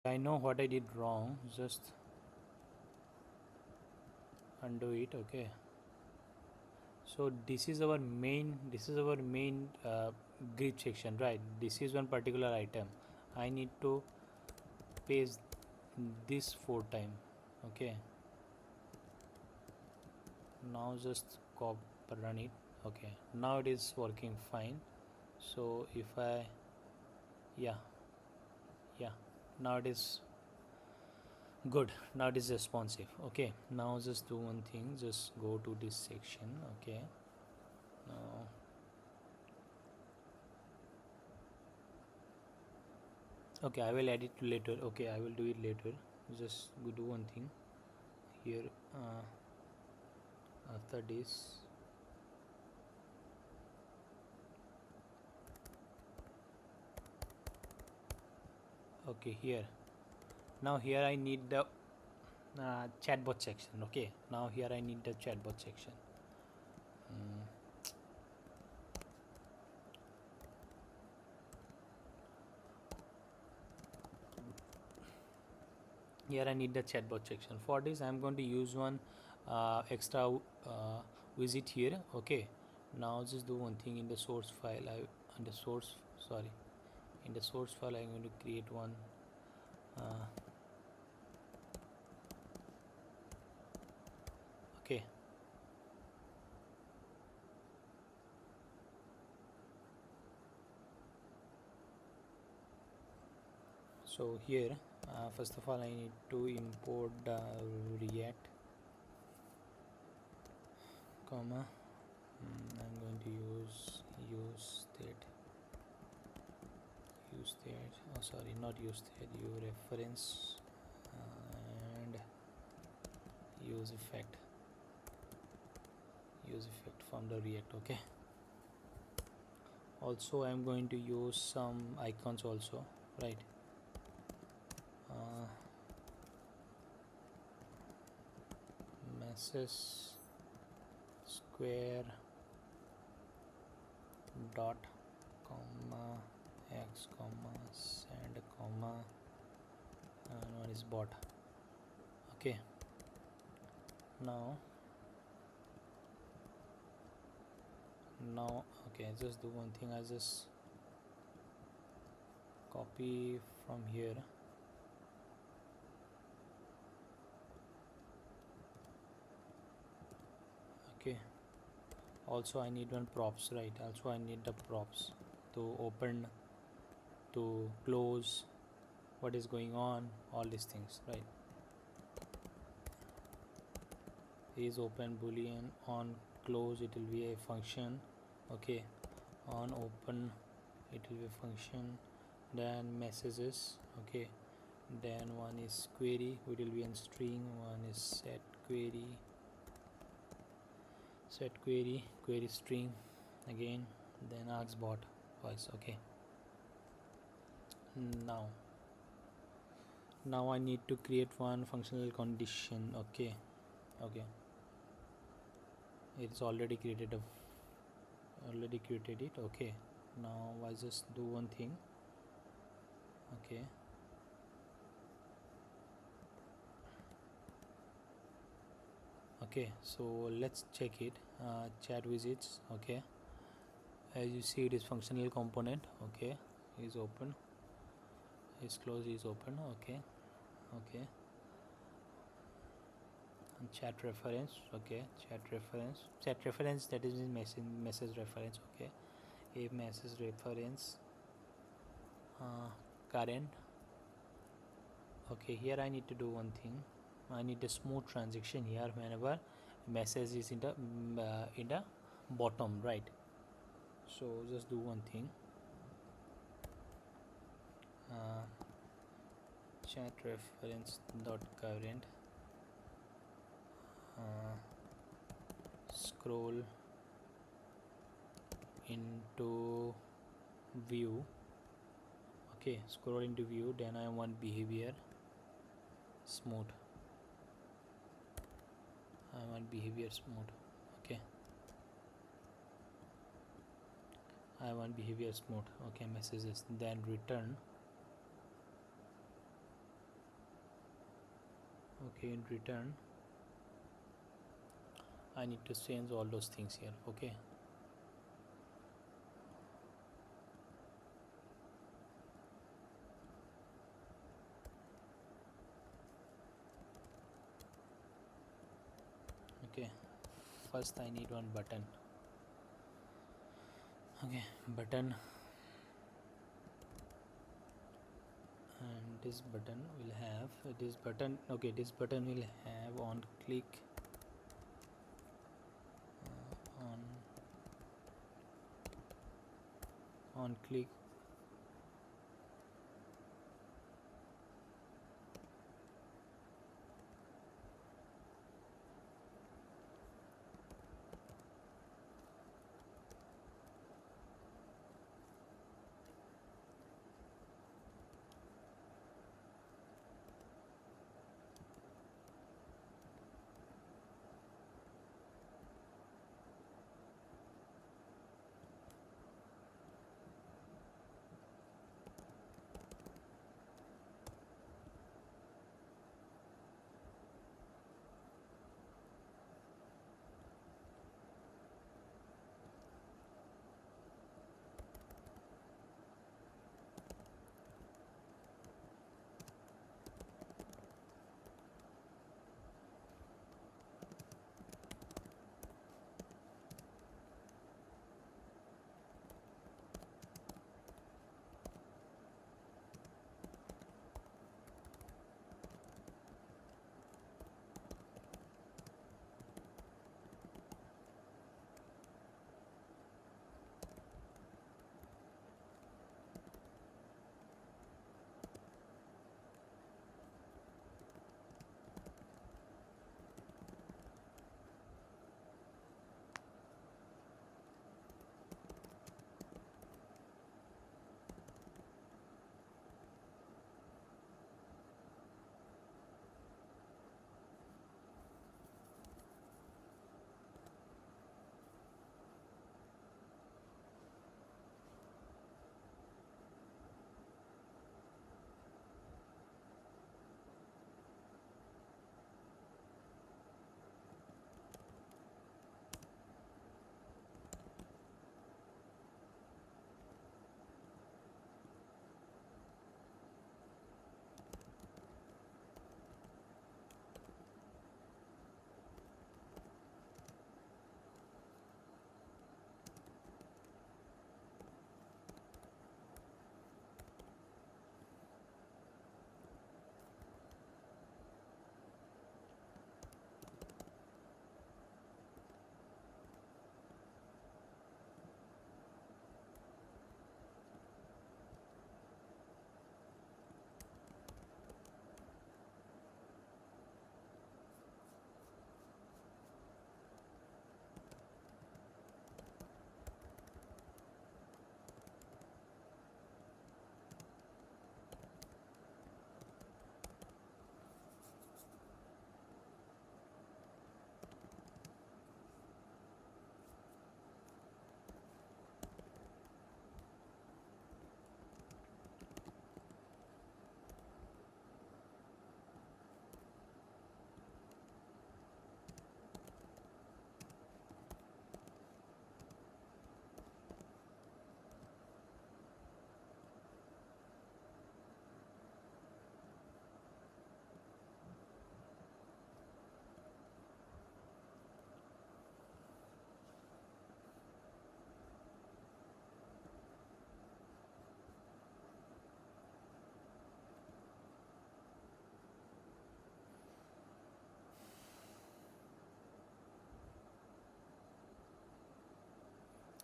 I know what I did wrong, just undo it. Okay, so this is our main grid section, right? This is one particular item. I need to paste this 4 times. Okay, now just run it. Okay, now it is working fine. So if I, yeah, yeah, now it is good, now it is responsive. Okay, now just do one thing, just go to this section. Okay, now okay, I will add it later. Okay, I will do it later. Just do one thing here. After this, okay, here, now here I need the chatbot section. Okay, now here I need the chatbot section. Here I need the chatbot section. For this I'm going to use one extra widget here. Okay, now just do one thing. In the source file, in the source file I'm going to create one okay, so here first of all I need to import the react comma I'm going to use that oh sorry, not use that, you reference and use effect from the react. Okay, also I'm going to use some icons also, right? Message square dot comma x comma send comma and one is bot. Okay, now okay, just do one thing. I just copy from here. Okay, also I need one props, right? Also I need the props to open, to close, what is going on, all these things, right? Is open boolean, on close it will be a function. Okay, on open it will be a function, then messages. Okay, then one is query, it will be in string. One is set query string again, then ask bot voice. Okay, now I need to create one functional condition. Okay, it's already created it. Okay, now I just do one thing. Okay, so let's check it. Chat widgets. Okay, as you see it is functional component. Okay, is open, is closed, is open. Okay, and chat reference. Okay, chat reference, that is message reference. Okay, a message reference current. Okay, here I need to do one thing. I need a smooth transition here whenever message is in the bottom, right? So just do one thing. Chat reference dot current scroll into view. Okay, scroll into view, then I want behavior smooth. Okay, I want behavior smooth. Okay, messages, then return Okay, in return I need to change all those things here. Okay, okay, first I need one button. Okay, button, and this button will have this button. Okay, this button will have on click, on click.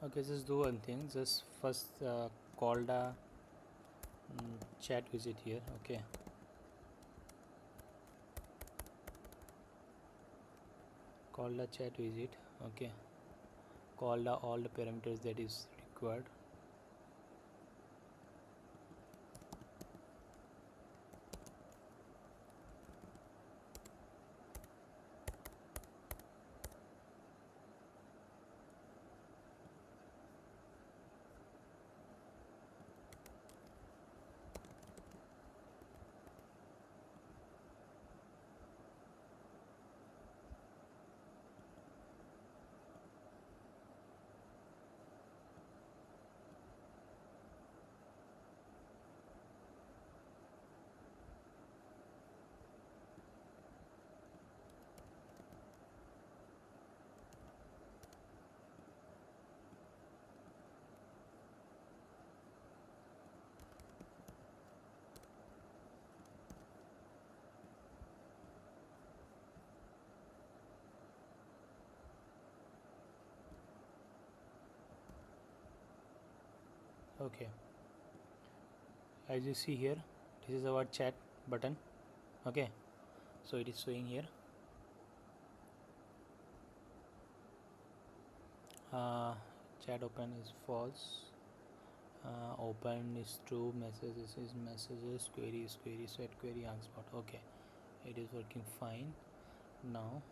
Okay, just do one thing. Just first call the chat visit here. Okay, call the chat visit. Okay, call the all the parameters that is required. Okay, as you see here, this is our chat button. Okay, so it is showing here. uh, Chat open is false, open is true, messages is messages, query is query, set query, askbot. Okay, it is working fine now.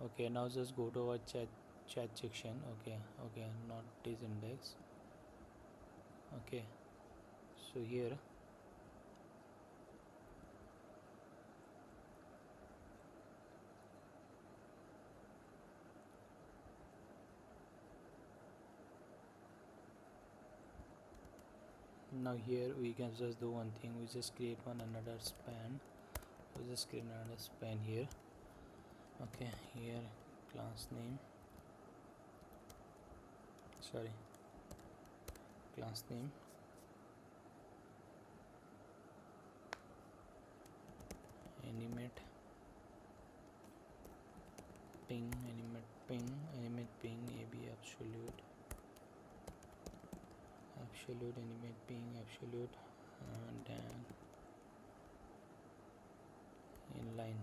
Okay, now just go to our chat section. Okay, not this index. Okay, so here now here we can just do one thing. We just create another span. We just create another span here. Okay, here class name, sorry, class name, animate ping, animate ping, ab absolute, animate ping absolute, and then inline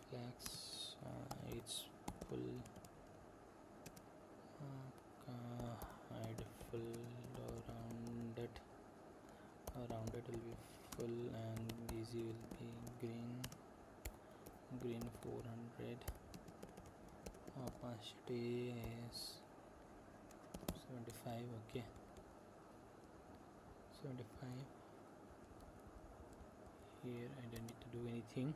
flags, it's full, hide full, rounded will be full, and easy will be green 400, opacity is 75. Okay, 75. Here I don't need to do anything.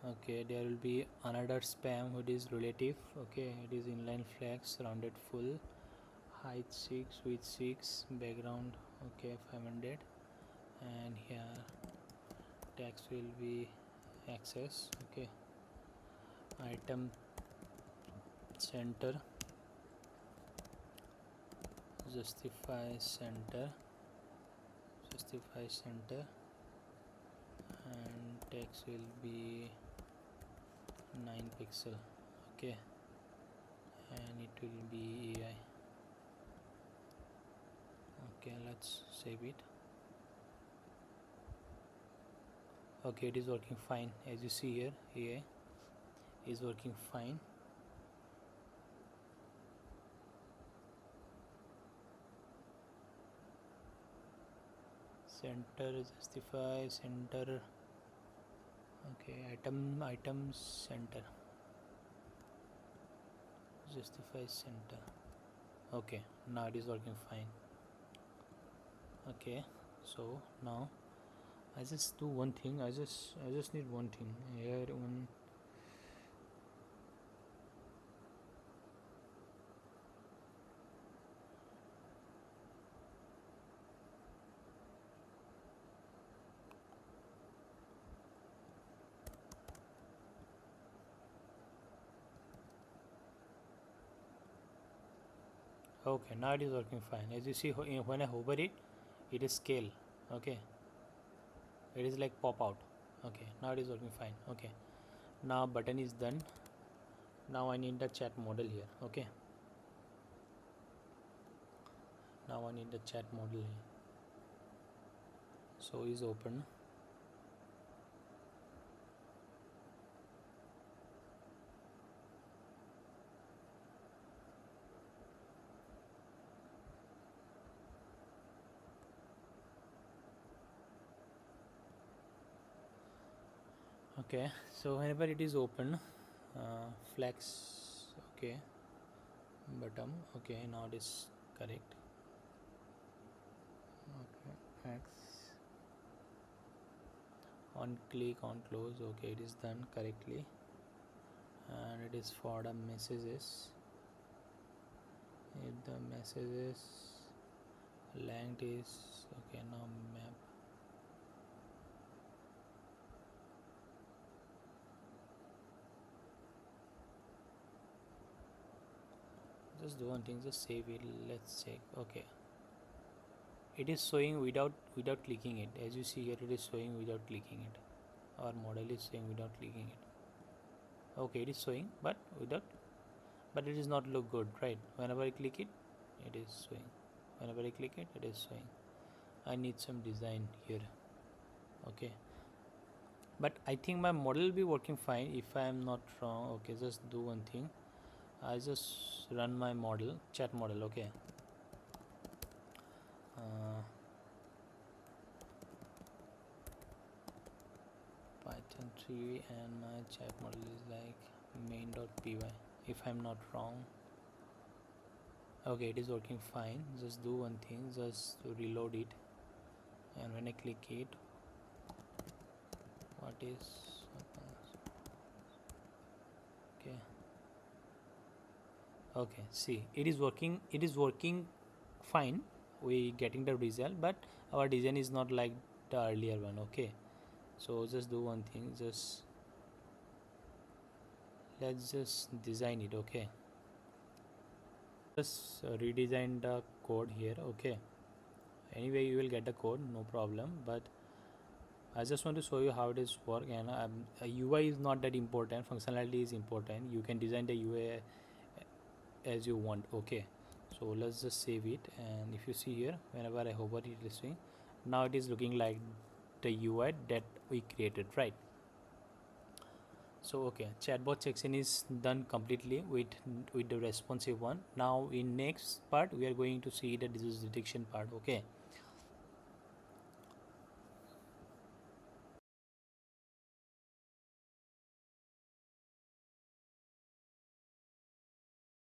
Okay, there will be another spam which is relative. Okay, it is inline flags, rounded full, height 6, width 6, background okay 500, and here text will be access. Okay, item center, justify center, and text will be 9 pixel. Okay, and it will be AI. Okay, let's save it. Okay, it is working fine. As you see here, AI is working fine. Center, justify center. Okay, item center, justify center. Okay, now it is working fine. Okay, so now I just do one thing. I just need one thing here. One okay, now it is working fine. As you see, when I hover it, it is scale. Okay, it is like pop out. Okay, now it is working fine. Okay, now button is done. Now I need the chat model here. Okay, now I need the chat model here. So is open. Okay, so whenever it is open, flex. Okay, bottom. Okay, now it is correct. Okay, X on click on close. Okay, it is done correctly, and it is for the messages. If the messages length is okay, now map. just do one thing, just save it. Let's check. Okay, it is showing without clicking it. As you see here, it is showing without clicking it. Our model is showing without clicking it. Okay, it is showing but it is not look good, right? Whenever I click it, it is showing. Whenever I click it, it is showing. I need some design here. Okay, but I think my model will be working fine if I am not wrong. Okay, just do one thing. I just run my model, chat model. Okay, Python 3 and my chat model is like main.py if I'm not wrong. Okay, it is working fine. Just do one thing, just to reload it, and when I click it, what is okay, okay, see, it is working fine. We getting the result, but our design is not like the earlier one. Okay, so just do one thing, just let's just design it. Okay, just redesign the code here. Okay, anyway you will get the code, no problem, but I just want to show you how it is work. And UI is not that important, functionality is important. You can design the UI as you want. Okay, so let's just save it, and if you see here, whenever I hover it is saying, now it is looking like the UI that we created, right? So okay, chatbot section is done completely with the responsive one. Now in next part we are going to see the disease detection part. Okay,